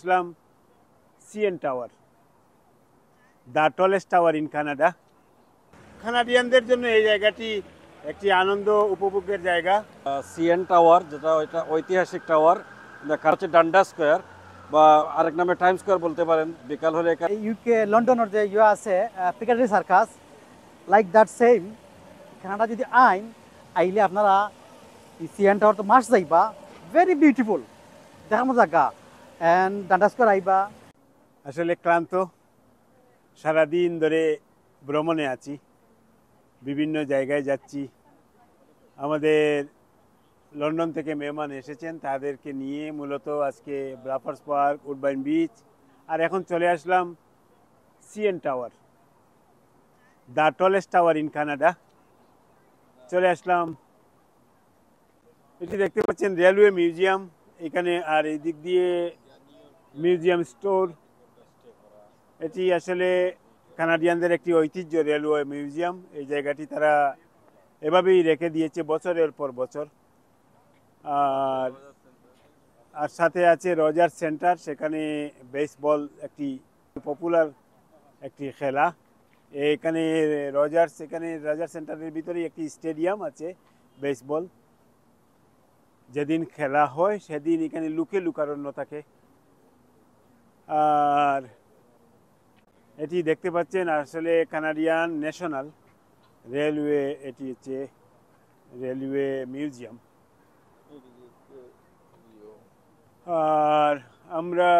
Aslam CN tower, the tallest tower in Canada. কানাডিয়ানদের জন্য এই জায়গাটি একটি আনন্দ উপভোগের জায়গা। সিএন টাওয়ার, যেটা ওইটা ঐতিহাসিক টাওয়ার, দেখা হচ্ছে ডান্ডা স্কোয়ার বা আরেক নামে টাইম স্কোয়ার বলতে পারেন। বিকাল হলে ইউকে লন্ডনের যে আছে Piccadilly Circus, like that same Canada যদি আইলে আপনারা সিএন টাওয়ার তো মাস যাইবা, ভেরি বিউটিফুল দেখার মতো জায়গা। অ্যান্ড ডান্ডা স্কোয়ার আইবা। আসলে ক্লান্ত, সারাদিন ধরে ভ্রমণে আছি, বিভিন্ন জায়গায় যাচ্ছি। আমাদের লন্ডন থেকে মেহমান এসেছেন, তাদেরকে নিয়ে মূলত আজকে ব্রাফার্স পার্ক, উডবাইন বিচ, আর এখন চলে আসলাম CN tower, the tallest tower in Canada. চলে আসলাম, এটি দেখতে পাচ্ছেন রেলওয়ে মিউজিয়াম এখানে, আর এই দিক দিয়ে মিউজিয়াম স্টোর। এটি আসলে কানাডিয়ানদের একটি ঐতিহ্য, রেলওয়ে মিউজিয়াম। এই জায়গাটি তারা এভাবেই রেখে দিয়েছে বছরের পর বছর। আর সাথে আছে রজার সেন্টার, সেখানে বেসবল একটি পপুলার একটি খেলা। এখানে রজার সেন্টারের ভিতরেই একটি স্টেডিয়াম আছে বেসবল। যেদিন খেলা হয় সেদিন এখানে লুকারণ্য থাকে। আর এটি দেখতে পাচ্ছেন আসলে কানাডিয়ান ন্যাশনাল রেলওয়ে, এটি হচ্ছে রেলওয়ে মিউজিয়াম। আর আমরা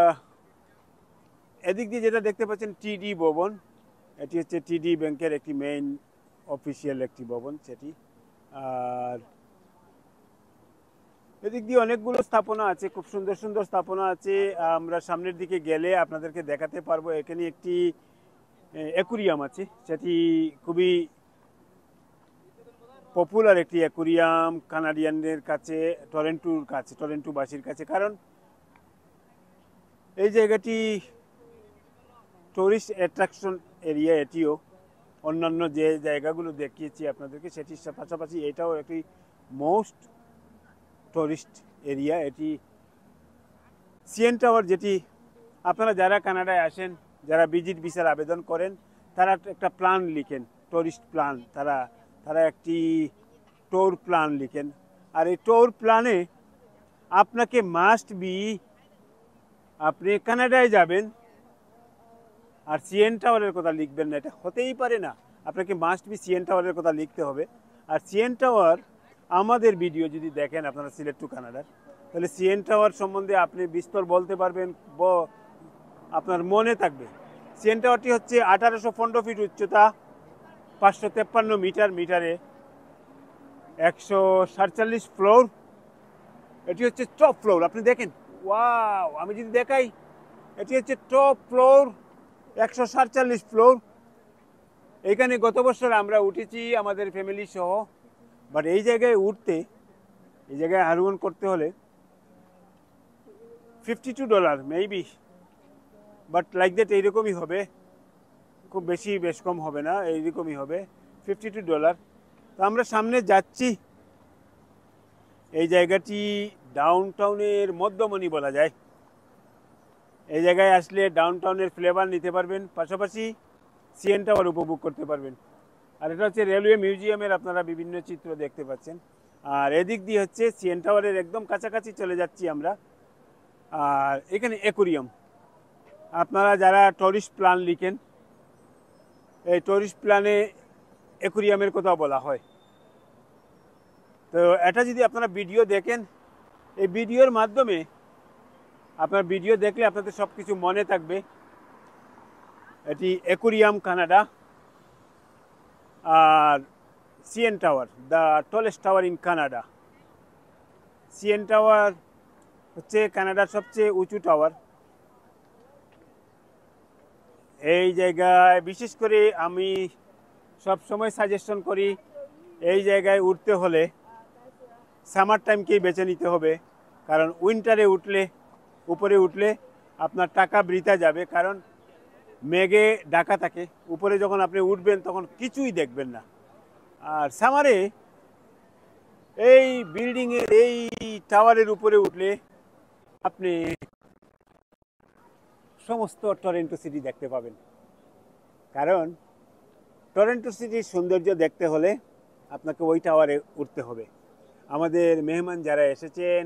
এদিক দিয়ে যেটা দেখতে পাচ্ছেন টিডি ভবন, এটি হচ্ছে টিডি ব্যাংকের একটি মেইন অফিসিয়াল একটি ভবন সেটি। আর এদিক দিয়ে অনেকগুলো স্থাপনা আছে, খুব সুন্দর সুন্দর স্থাপনা আছে। আমরা সামনের দিকে গেলে আপনাদেরকে দেখাতে পারবো। এখানে একটি অ্যাকুরিয়াম আছে, সেটি খুবই পপুলার একটি অ্যাকুরিয়াম কানাডিয়ানদের কাছে, টরেন্টোবাসীর কাছে। কারণ এই জায়গাটি টুরিস্ট অ্যাট্রাকশন এরিয়া। এটিও অন্যান্য যে জায়গাগুলো দেখিয়েছি আপনাদেরকে সেটির পাশাপাশি এটাও একটি মোস্ট টুরিস্ট এরিয়া। এটি সিএন টাওয়ার, যেটি আপনারা যারা কানাডায় আসেন, যারা ভিজিট ভিসার আবেদন করেন, তারা একটা প্ল্যান লিখেন, টুরিস্ট প্ল্যান। তারা একটি ট্যুর প্ল্যান লিখেন। আর এই ট্যুর প্ল্যানে আপনাকে মাস্ট বি, আপনি কানাডায় যাবেন আর সিএন টাওয়ারের কথা লিখবেন না, এটা হতেই পারে না। আপনাকে মাস্ট বি সিএন টাওয়ারের কথা লিখতে হবে। আর সিএন টাওয়ার, আমাদের ভিডিও যদি দেখেন আপনারা সিলেক্ট টু কানাডার, তাহলে সিএন টাওয়ার সম্বন্ধে আপনি বিস্তর বলতে পারবেন, আপনার মনে থাকবে। সিএন টাওয়ারটি হচ্ছে 1815 ফিট উচ্চতা, 553 মিটার, মিটারে 147 ফ্লোর। এটি হচ্ছে টপ ফ্লোর। আপনি দেখেন, ওয়াও, আমি যদি দেখাই, এটি হচ্ছে টপ ফ্লোর, 147 ফ্লোর। এইখানে গত বছর আমরা উঠেছি আমাদের ফ্যামিলি সহ। বাট এই জায়গায় উঠতে, এই জায়গায় আরোহণ করতে হলে $52 মেবি, বাট লাইক দ্যাট এইরকমই হবে, খুব বেশ কম হবে না, এইরকমই হবে, $52। তো আমরা সামনে যাচ্ছি। এই জায়গাটি ডাউন টাউনের মধ্যমণি বলা যায়। এই জায়গায় আসলে ডাউন টাউনের ফ্লেভার নিতে পারবেন, পাশাপাশি সিএন টাওয়ার উপভোগ করতে পারবেন। আর এটা হচ্ছে রেলওয়ে মিউজিয়ামের আপনারা বিভিন্ন চিত্র দেখতে পাচ্ছেন। আর এদিক দিয়ে হচ্ছে সিএন টাওয়ারের একদম কাছাকাছি চলে যাচ্ছি আমরা। আর এখানে অ্যাকুরিয়াম, আপনারা যারা টুরিস্ট প্ল্যান লিখেন, এই টুরিস্ট প্ল্যানে অ্যাকুরিয়ামের কথা বলা হয়। তো এটা যদি আপনারা ভিডিও দেখেন, এই ভিডিওর মাধ্যমে আপনার ভিডিও দেখলে আপনাদের সব কিছু মনে থাকবে। এটি অ্যাকুরিয়াম কানাডা। আর CN tower, the tallest tower in Canada. CN tower হচ্ছে কানাডার সবচেয়ে উঁচু টাওয়ার। এই জায়গায় বিশেষ করে আমি সব সময় সাজেশন করি, এই জায়গায় উঠতে হলে সামার টাইমকেই বেছে নিতে হবে। কারণ উইন্টারে উপরে উঠলে আপনার টাকা বৃথা যাবে, কারণ মেঘে ঢাকা থাকে। উপরে যখন আপনি উঠবেন তখন কিছুই দেখবেন না। আর সামারে এই বিল্ডিংয়ের এই টাওয়ারের উপরে উঠলে আপনি সমস্ত টরন্টো সিটি দেখতে পাবেন। কারণ টরন্টো সিটির সৌন্দর্য দেখতে হলে আপনাকে ওই টাওয়ারে উঠতে হবে। আমাদের মেহমান যারা এসেছেন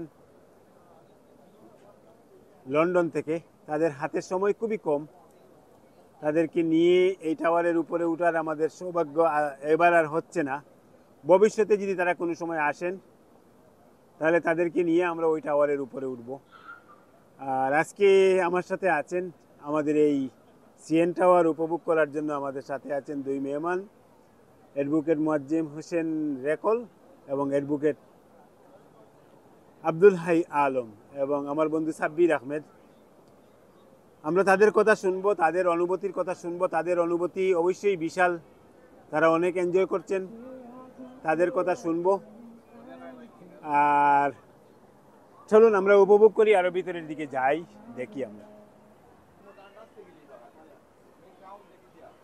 লন্ডন থেকে, তাদের হাতের সময় খুবই কম, তাদেরকে নিয়ে এই টাওয়ারের উপরে ওঠার আমাদের সৌভাগ্য এবার আর হচ্ছে না। ভবিষ্যতে যদি তারা কোনো সময় আসেন তাহলে তাদেরকে নিয়ে আমরা ওই টাওয়ারের উপরে উঠব। আর আজকে আমার সাথে আছেন, আমাদের এই সিএন টাওয়ার উপভোগ করার জন্য আমাদের সাথে আছেন দুই মেহমান, অ্যাডভোকেট মুয়াজ্জেম হোসেন রেকল এবং অ্যাডভোকেট আব্দুল হাই আলম এবং আমার বন্ধু সাব্বির আহমেদ। আমরা তাদের কথা শুনবো, তাদের অনুভূতির কথা শুনবো। তাদের অনুভূতি অবশ্যই বিশাল, তারা অনেক এনজয় করছেন, তাদের কথা শুনবো। আর চলুন আমরা উপভোগ করি, আরো ভিতরের দিকে যাই, দেখি আমরা।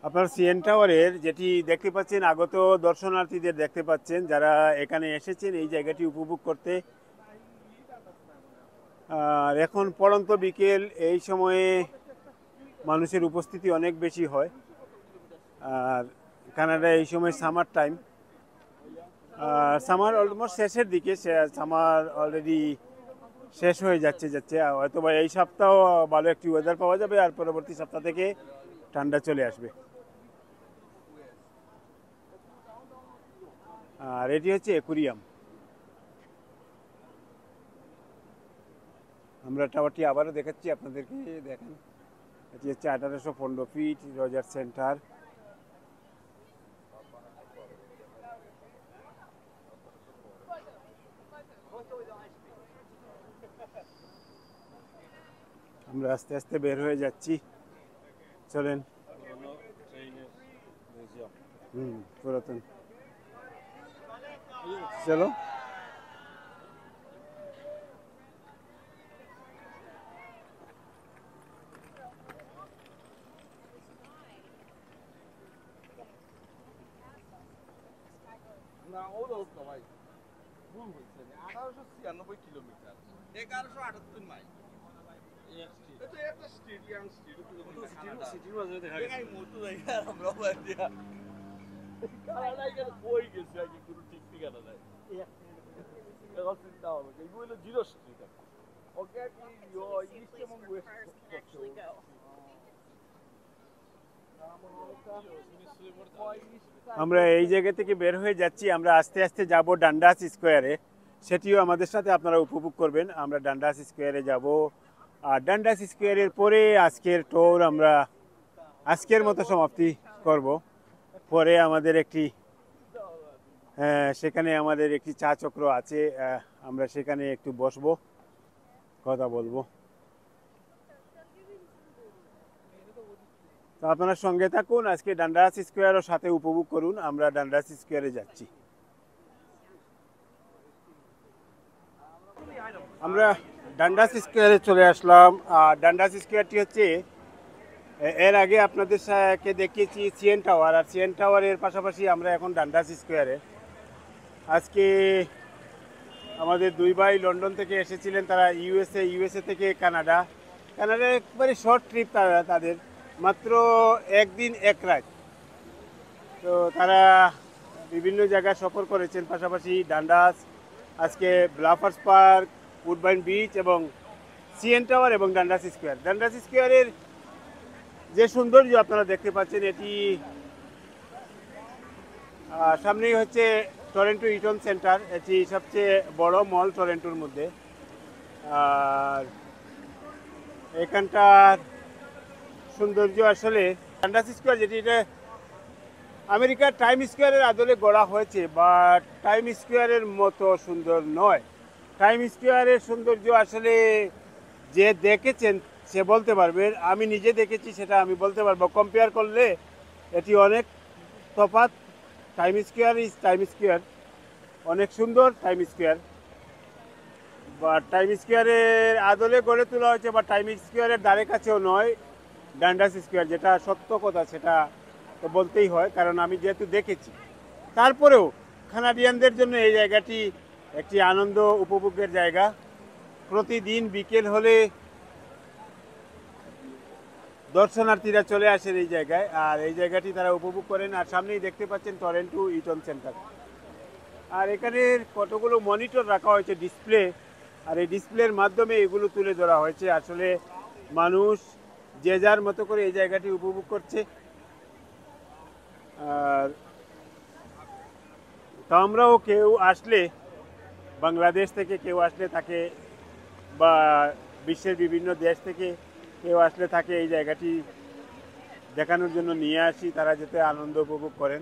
আপনার সিএন টাওয়ারের যেটি দেখতে পাচ্ছেন, আগত দর্শনার্থীদের দেখতে পাচ্ছেন যারা এখানে এসেছেন এই জায়গাটি উপভোগ করতে। আর এখন পড়ন্ত বিকেল, এই সময়ে মানুষের উপস্থিতি অনেক বেশি হয়। আর কানাডায় এই সময় সামার টাইম, সামার অলমোস্ট শেষের দিকে, সামার অলরেডি শেষ হয়ে যাচ্ছে হয়তো বা এই সপ্তাহ ভালো একটি ওয়েদার পাওয়া যাবে, আর পরবর্তী সপ্তাহ থেকে ঠান্ডা চলে আসবে। আর এটি হচ্ছে অ্যাকুরিয়াম। আমরা টাওয়ারটি আবারও দেখাচ্ছি আপনাদেরকে, দেখেন এটি হচ্ছে 1815 ফিট রজার সেন্টার। আমরা আস্তে আস্তে বের হয়ে যাচ্ছি, চলেন। পুরাতন, চলো। না ওরা তো ভাই ভুল হয়েছে 1896 কিলোমিটার 1178 মাইল। এটা একটা স্টেডিয়াম সিটির মাঝে দেখা গেছে মতো জায়গা আমরা বাইরে দিয়া কানাডায় গেলে কই গেছে আগে কোনো ঠিক ঠিকানা নাই। এখন চিন্তা হবে এগুলো জিরো স্ট্রিট ওকে কি ইস্ট এবং ওয়েস্ট আমরা এই জায়গা থেকে বের হয়ে যাচ্ছি, আমরা আস্তে আস্তে যাব ডান্ডাস স্কোয়ারে, সেটিও আমাদের সাথে আপনারা উপভোগ করবেন। আমরা ডান্ডাস স্কোয়ারে যাব, আর ডান্ডাস স্কোয়ারের পরে আজকের ট্যুর আমরা আজকের মতো সমাপ্তি করব। পরে আমাদের একটি সেখানে আমাদের একটি চা চক্র আছে, আমরা সেখানে একটু বসবো, কথা বলবো। তো আপনারা সঙ্গে থাকুন, আজকে ডান্ডাস স্কোয়ারও সাথে উপভোগ করুন। আমরা ডান্ডাস স্কোয়ারে যাচ্ছি। আমরা ডান্ডাস স্কোয়ারে চলে আসলাম। আর ডান্ডাস স্কোয়ারটি হচ্ছে, এর আগে আপনাদের সাথে দেখিয়েছি সিএন টাওয়ার, আর সিএন টাওয়ারের পাশাপাশি আমরা এখন ডান্ডাস স্কোয়ারে। আজকে আমাদের দুই ভাই লন্ডন থেকে এসেছিলেন, তারা ইউএসএ থেকে কানাডার একবারে শর্ট ট্রিপ তাদের, মাত্র একদিন এক রাত। তো তারা বিভিন্ন জায়গায় সফর করেছেন, পাশাপাশি ডান্ডাস, আজকে ব্লাফার্স পার্ক, উডবাইন বিচ এবং সিএন টাওয়ার এবং ডান্ডাস স্কোয়ার। ডান্ডাস স্কোয়ারের যে সৌন্দর্য আপনারা দেখতে পাচ্ছেন, এটি সামনেই হচ্ছে টরন্টো ইটন সেন্টার, এটি সবচেয়ে বড় মল টরন্টোর মধ্যে। আর এখানটার সৌন্দর্য আসলে, ডান্ডাস স্কোয়ার যেটি, এটা আমেরিকার টাইম স্কোয়ারের আদলে গড়া হয়েছে, বা টাইম স্কোয়ারের মতো সুন্দর নয়। টাইম স্কোয়ারের সৌন্দর্য আসলে যে দেখেছেন সে বলতে পারবে, আমি নিজে দেখেছি সেটা আমি বলতে পারবো। কম্পেয়ার করলে এটি অনেক তফাৎ। টাইম স্কোয়ার অনেক সুন্দর। টাইম স্কোয়ার বা টাইম স্কোয়ারের আদলে গড়ে তোলা হয়েছে, বা টাইম স্কোয়ারের ধারে কাছেও নয় ডান্ডাস স্কোয়ার, যেটা সত্য কথা সেটা তো বলতেই হয়, কারণ আমি যেহেতু দেখেছি। তারপরেও কানাডিয়ানদের জন্য এই জায়গাটি একটি আনন্দ উপভোগের জায়গা। প্রতিদিন বিকেল হলে দর্শনার্থীরা চলে আসেন এই জায়গায়, আর এই জায়গাটি তারা উপভোগ করেন। আর সামনেই দেখতে পাচ্ছেন টরন্টো ইটন সেন্টার। আর এখানে কতগুলো মনিটর রাখা হয়েছে, ডিসপ্লে, আর এই ডিসপ্লের মাধ্যমে এগুলো তুলে ধরা হয়েছে। আসলে মানুষ যে যার মতো করে এই জায়গাটি উপভোগ করছে। আর তো আমরাও কেউ আসলে, বাংলাদেশ থেকে কেউ আসলে তাকে, বা বিশ্বের বিভিন্ন দেশ থেকে কেউ আসলে তাকে এই জায়গাটি দেখানোর জন্য নিয়ে আসি, তারা যাতে আনন্দ উপভোগ করেন।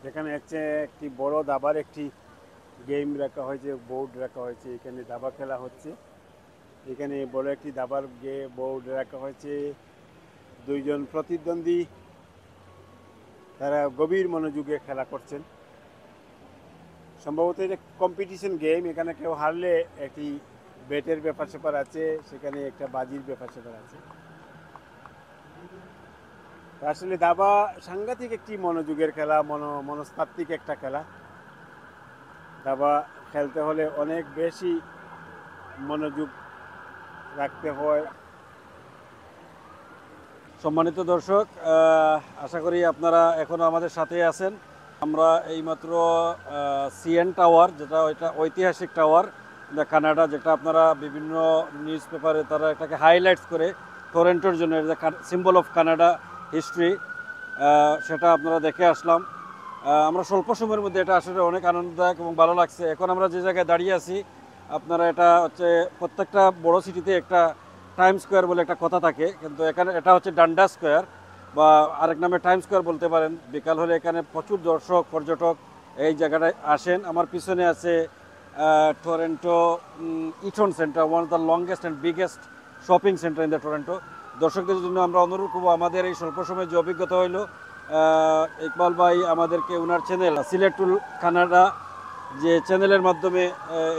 যেখানে হচ্ছে একটি বড় দাবার একটি গেম রাখা হয়েছে, বোর্ড রাখা হয়েছে, এখানে দাবা খেলা হচ্ছে। এখানে বড় একটি দাবার বোর্ড রাখা হয়েছে। দুইজন প্রতিদ্বন্দ্বী তারা গভীর মনোযোগে খেলা করছেন। সম্ভবত এটা কম্পিটিশন গেম। এখানে কেউ হারলে একটি বেটের ব্যাপার স্যাপার আছে, সেখানে একটা বাজির ব্যাপার স্যাপার আছে। আসলে দাবা সাংঘাতিক একটি মনোযোগের খেলা, মনস্তাত্ত্বিক একটা খেলা। দাবা খেলতে হলে অনেক বেশি মনোযোগ রাখতে হয়। সম্মানিত দর্শক, আশা করি আপনারা এখনও আমাদের সাথে আছেন। আমরা এইমাত্র সিএন টাওয়ার, যেটা ওইটা ঐতিহাসিক টাওয়ার কানাডা, যেটা আপনারা বিভিন্ন নিউজ পেপারে তারা এটাকে হাইলাইটস করে টরন্টোর জন্য, সিম্বল অফ কানাডা হিস্ট্রি, সেটা আপনারা দেখে আসলাম। আমরা স্বল্প সময়ের মধ্যে এটা আসলে অনেক আনন্দদায়ক এবং ভালো লাগছে। এখন আমরা যে জায়গায় দাঁড়িয়ে আছি, আপনারা এটা হচ্ছে প্রত্যেকটা বড় সিটিতে একটা টাইম স্কোয়ার বলে একটা কথা থাকে, কিন্তু এখানে এটা হচ্ছে ডান্ডা স্কোয়ার, বা আরেক নামে টাইম স্কোয়ার বলতে পারেন। বিকাল হলে এখানে প্রচুর দর্শক পর্যটক এই জায়গাটায় আসেন। আমার পিছনে আছে Toronto Eaton centre, one of the longest and biggest shopping centre in the Toronto. দর্শকদের জন্য আমরা অনুরোধ করবো, আমাদের এই স্বল্প সময়ে যে অভিজ্ঞতা হইল, ইকবাল ভাই আমাদেরকে ওনার চ্যানেল সিলেট টু কানাডা, যে চ্যানেলের মাধ্যমে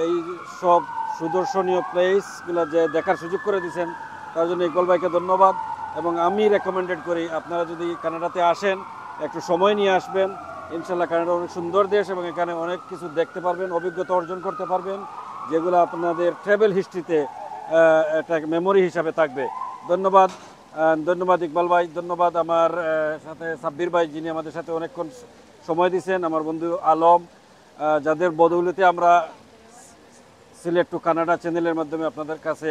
এই সব সুদর্শনীয় প্লেসগুলো যে দেখার সুযোগ করে দিয়েছেন, তার জন্য ইকবাল ভাইকে ধন্যবাদ। এবং আমি রেকমেন্ডেড করি, আপনারা যদি কানাডাতে আসেন একটু সময় নিয়ে আসবেন। ইনশাল্লাহ কানাডা অনেক সুন্দর দেশ, এবং এখানে অনেক কিছু দেখতে পারবেন, অভিজ্ঞতা অর্জন করতে পারবেন, যেগুলো আপনাদের ট্রাভেল হিস্ট্রিতে একটা মেমোরি হিসাবে থাকবে। ধন্যবাদ, ধন্যবাদ ইকবাল ভাই, ধন্যবাদ আমার সাথে সাব্বির ভাই, যিনি আমাদের সাথে অনেকক্ষণ সময় দিয়েছেন, আমার বন্ধু আলম, যাদের বদৌলতে আমরা সিলেট টু কানাডা চ্যানেলের মাধ্যমে আপনাদের কাছে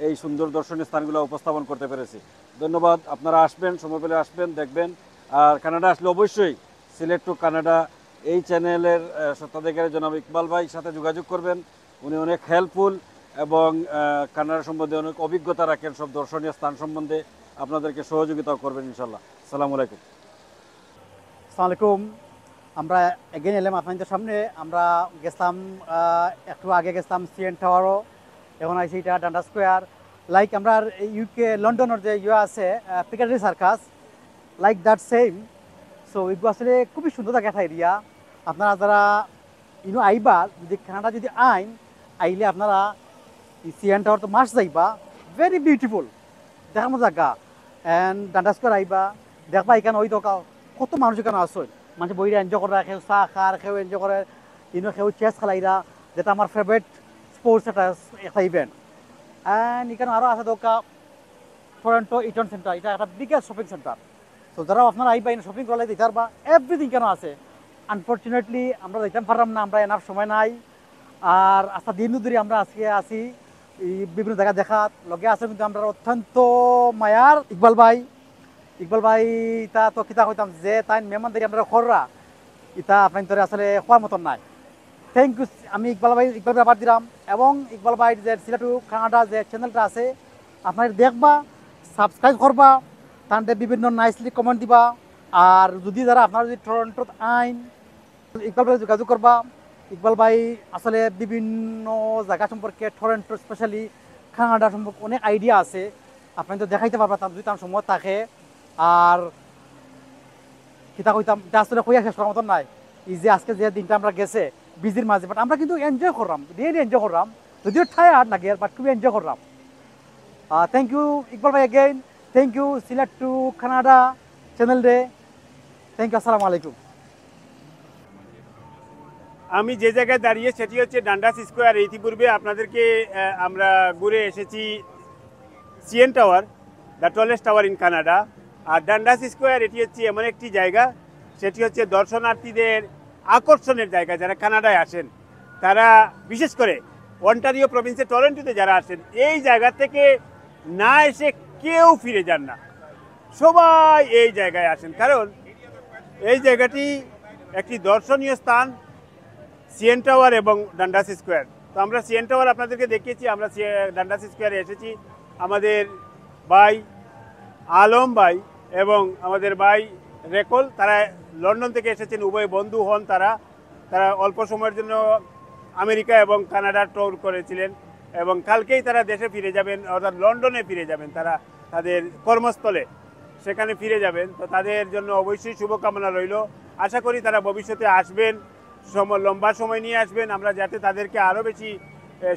এই সুন্দর দর্শনীয় স্থানগুলো উপস্থাপন করতে পেরেছি। ধন্যবাদ। আপনারা আসবেন, সময় পেলে আসবেন, দেখবেন। আর কানাডা আসলে অবশ্যই সিলেট টু কানাডা এই চ্যানেলের স্বত্বাধিকারী জনাব ইকবাল ভাইয়ের সাথে যোগাযোগ করবেন। উনি অনেক হেল্পফুল এবং কানাডা সম্বন্ধে অনেক অভিজ্ঞতা রাখেন, সব দর্শনীয় স্থান সম্বন্ধে আপনাদেরকে সহযোগিতাও করবেন ইনশাল্লাহ। আসসালামু আলাইকুম। আসসালামু আলাইকুম। আমরা এগেন এলাম আপনাদের সামনে। আমরা গেছিলাম একটু আগে গেছিলাম সিএন টাওয়ারও, এখন আইসি এটা ডান্ডা স্কোয়ার। লাইক আমরা ইউকে লন্ডনের যে আছে Piccadilly Circus, like that same. So এগুলো আসলে খুবই সুন্দর থাকে একটা এরিয়া। আপনারা যারা আইবা, যদি কানাডা যদি আইলে আপনারা সিএন টাওয়ার তো মাস যাইবা, ভেরি বিউটিফুল দেখার মতো জায়গা। অ্যান্ড ডান্ডা স্কোয়ার আইবা, দেখবা এখানে ওই দোকা কত মানুষ এখানে আসেন, মানুষ বইরা এনজয় করা, কেউ চাহ খার, কেউ এনজয় করে, কেউ চেস খেলাইরা, যেটা আমার ফেভারিট স্পোর্টস একটা ইভেন্ট। অ্যান্ড এখানে আরও আছে দোকা টরন্টো ইটন সেন্টার, এটা একটা বিগেস্ট শপিং সেন্টার। তো যারা আপনারা আইবা এখানে শপিং করা দিতে পারবা, এভরিথিং কেন আছে। আনফর্চুনেটলি আমরা যেতে পারলাম না, আমরা এনাফ সময় নাই। আর আস্তা দিন ধরে আমরা আজকে আসি বিভিন্ন জায়গা দেখাত লগে আছে, কিন্তু আমরা অত্যন্ত মায়ার ইকবাল ভাই ইতা তো কিতা কইতাম যে তাই মেহমানদারি আমরা খররা ইতা আপনার ধরে আসলে হওয়ার মতন নাই। Thank you. আমি ইকবাল ভাই আবার দিলাম। এবং ইকবাল ভাই যে সিলেট টু কানাডা যে চ্যানেলটা আছে, আপনার দেখবা, সাবস্ক্রাইব করবা, তাদের বিভিন্ন নাইসলি কমেন্ট দিবা। আর যদি যারা আপনারা যদি টরন্টোত ইকবাল ভাই যোগাযোগ করবা। ইকবাল ভাই আসলে বিভিন্ন জায়গা সম্পর্কে, টরন্টো স্পেশালি কানাডা সম্পর্কে অনেক আইডিয়া আছে, আপনি তো দেখাইতে পারবা তার যদি তার সময় থাকে। আর কিতা কইতাম, এটা আসলে কইয়া শেষ করার মতন নাই। এই যে আজকে যে দিনটা আমরা গেছে বিজির মাঝে, বাট আমরা কিন্তু এনজয় করলাম, রিয়েলি এনজয় করলাম, যদিও টায়ার্ড লাগে, বাট খুবই এনজয় করলাম। থ্যাংক ইউ ইকবাল ভাই, again thank you Sylhet to Canada channel রে থ্যাংক ইউ আসসালামু আলাইকুম আমি যে জায়গায় দাঁড়িয়ে সেটি হচ্ছে ডান্ডাস স্কোয়ার। ইতিপূর্বে আপনাদেরকে আমরা ঘুরে এসেছি CN tower, the tallest tower in Canada. আর ডান্ডাস স্কোয়ার এটি হচ্ছে এমন একটি জায়গা, সেটি হচ্ছে দর্শনার্থীদের আকর্ষণের জায়গা। যারা কানাডায় আসেন তারা বিশেষ করে অন্টারিও প্রভিন্সের টরন্টোতে যারা আসেন, এই জায়গা থেকে না এসে কেউ ফিরে যান না, সবাই এই জায়গায় আসেন। কারণ এই জায়গাটি একটি দর্শনীয় স্থান, সিএন টাওয়ার এবং ডান্ডাস স্কোয়ার। তো আমরা সিএন টাওয়ার আপনাদেরকে দেখিয়েছি, আমরা ডান্ডাস স্কোয়ারে এসেছি। আমাদের ভাই আলম ভাই এবং আমাদের ভাই রেকল, তারা লন্ডন থেকে এসেছেন, উভয় বন্ধু হন। তারা অল্প সময়ের জন্য আমেরিকা এবং কানাডা ট্যুর করেছিলেন এবং কালকেই তারা দেশে ফিরে যাবেন, অর্থাৎ লন্ডনে ফিরে যাবেন। তারা তাদের কর্মস্থলে সেখানে ফিরে যাবেন। তো তাদের জন্য অবশ্যই শুভকামনা রইল। আশা করি তারা ভবিষ্যতে আসবেন, লম্বা সময় নিয়ে আসবেন, আমরা যাতে তাদেরকে আরও বেশি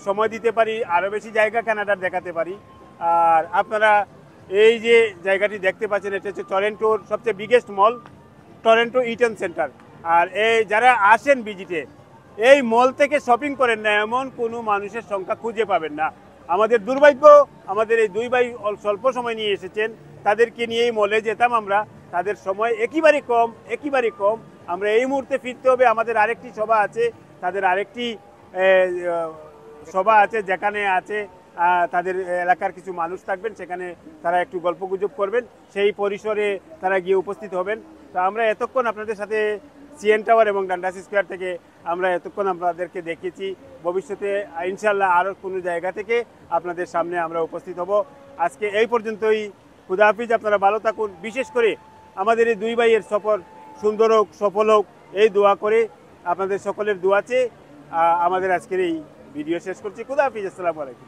সময় দিতে পারি, আরও বেশি জায়গা কানাডার দেখাতে পারি। আর আপনারা এই যে জায়গাটি দেখতে পাচ্ছেন, এটা হচ্ছে টরন্টোর সবচেয়ে বিগেস্ট মল, টরন্টো ইটন সেন্টার। আর এই যারা আসেন ভিজিটে, এই মল থেকে শপিং করেন না এমন কোনো মানুষের সংখ্যা খুঁজে পাবেন না। আমাদের দুর্ভাগ্য, আমাদের এই দুই ভাই স্বল্প সময় নিয়ে এসেছেন, তাদেরকে নিয়ে এই মলে যেতাম আমরা, তাদের সময় একেবারেই কম। আমরা এই মুহূর্তে ফিরতে হবে, আমাদের আরেকটি সভা আছে, তাদের আরেকটি সভা আছে যেখানে আছে তাদের এলাকার কিছু মানুষ থাকবেন, সেখানে তারা একটু গল্পগুজব করবেন, সেই পরিসরে তারা গিয়ে উপস্থিত হবেন। তো আমরা এতক্ষণ আপনাদের সাথে সিএন টাওয়ার এবং ডান্ডাস স্কোয়ার থেকে আমরা এতক্ষণ আপনাদেরকে দেখিয়েছি। ভবিষ্যতে ইনশাল্লাহ আরও কোনো জায়গা থেকে আপনাদের সামনে আমরা উপস্থিত হব। আজকে এই পর্যন্তই। খুদা হাফিজ, আপনারা ভালো থাকুন। বিশেষ করে আমাদের এই দুই ভাইয়ের সফর সুন্দর হোক, সফল হোক, এই দোয়া করে আপনাদের সকলের দোয়া চেয়ে আমাদের আজকের এই ভিডিও শেষ করছি। খুদা হাফিজ, আসসালামু আলাইকুম।